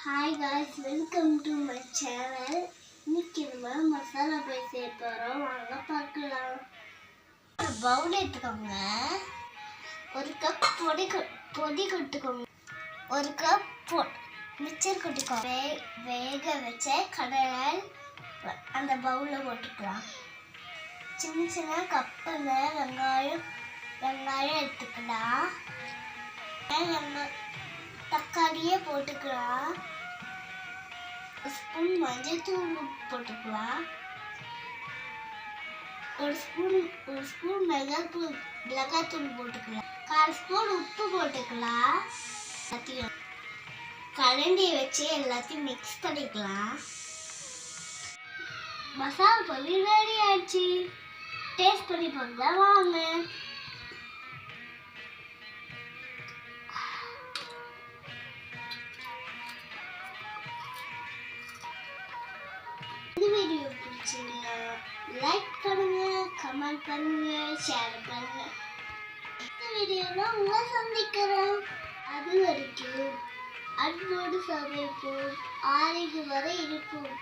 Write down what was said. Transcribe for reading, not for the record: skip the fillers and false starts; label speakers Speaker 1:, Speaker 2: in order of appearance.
Speaker 1: Hi guys, welcome to my channel. இன்னைக்கு நம்ம மசாலா போய் சேர்ப்போம். வாங்க பார்க்கலாம். ஒரு பவுல் எடுத்துக்கோங்க. ஒரு கப் பொடி கொட்டுக்கோங்க. ஒரு கப் மிக்சர் கொட்டிக்கோங்க. வேக வச்ச கடலை அந்த பவுல்ல போட்டுக்கலாம். சின்ன சின்ன கப்பில் வெங்காயம் எடுத்துக்கலாம். தக்காளியே போட்டுக்கலாம். ஒரு ஸ்பூன் மஞ்சள் தூள் போட்டுக்கலாம். ஒரு ஸ்பூன் மிளகாய் தூள் போட்டுக்கலாம். 1/4 ஸ்பூன் உப்பு போட்டுக்கலாம். எல்லாத்தையும் கரண்டியை வச்சு எல்லாத்தையும் மிக்ஸ் பண்ணிக்கலாம். மசாலா பொடி ரெடி ஆயிடுச்சு. டேஸ்ட் பண்ணி பார்க்கலாம் வாங்க. வீடியோ பிடிச்சிருந்தா லைக் பண்ணுங்க, கமெண்ட் பண்ணுங்க, ஷேர் பண்ணுங்க. இந்த வீடியோல உங்களை சந்திக்கிறேன். அது வரைக்கும் அன்போடு சமைப்போம், ஆரோக்கியம் வரை இருப்போம்.